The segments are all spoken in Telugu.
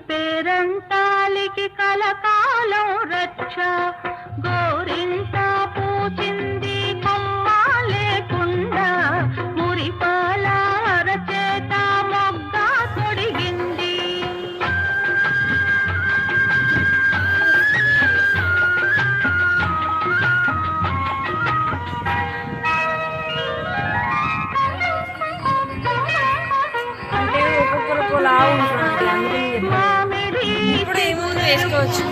పేరంటాలికి కలకాలం రక్ష గోరింట పూచింది కొమ్మ లేకుండా మురిపాల అరచేత మొగ్గ తొడిగింది. అంటే ఒక్కొక్కరు ఒకలా ఉంటుంది అందుకని ఇప్పుడు ఏముంది వేసుకోవచ్చు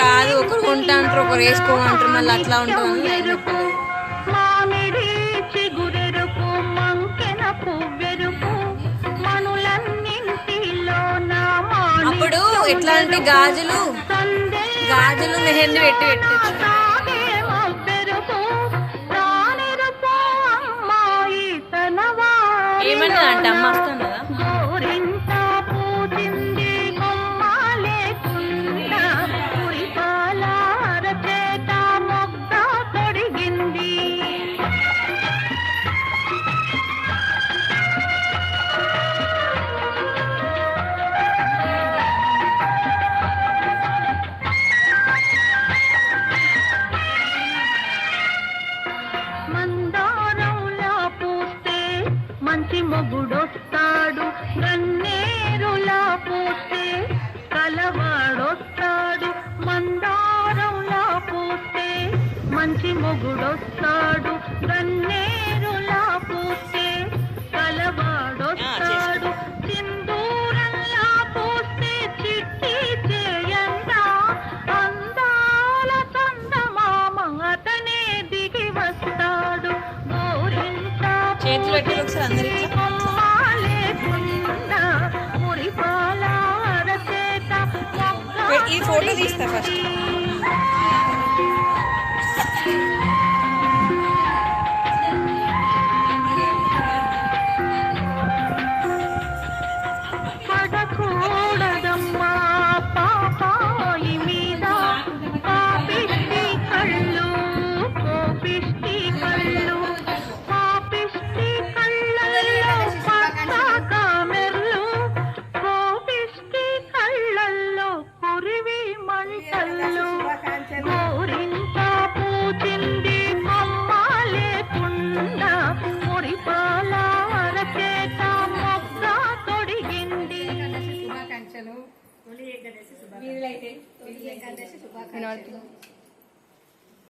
కాదు, ఒకరు కొంటా అంటారు ఒకరు వేసుకోమంటారు మళ్ళీ అట్లా ఉంటుంది. మామిడి చిగురెరుపు మంకెన పువ్వెరుపు మనులన్నింటిలో అప్పుడు ఎట్లా అంటే గాజులు మెహందీ పెట్టి పెట్టచ్చు. ఏమన్నా అంటే అమ్మ వస్తాను మంచి మొగుడొస్తాడు, గన్నేరులా పూస్తే కలవాడొస్తాడు. మందారంలా పూస్తే మంచి మొగుడొస్తాడు, గన్నేరులా పూస్తే కలవాడొస్తాడు. సింధూరంలా పూస్తే చిట్టి చేయంగా అందాల చందమామ అతనే దిగి వస్తాడు. చేతులు పెట్టి ఒకసారి అందరికి ఈ ఫోటో తీస్తా ఫస్ట్. పడకూడదమ్మా పాపాయి మీద పాపిష్టి కళ్ళు కోపిష్టి కళ్ళు పాపిష్టి కళ్ళల్లో పచ్చ కామెర్లు కోపిష్టి కళ్ళల్లో కురివి మంటల్లో గోరింట పూచింది కొమ్మ లేకుండా మురిపాల అరచేత మొగ్గ తొడిగింది. శుభాకాంక్షలు.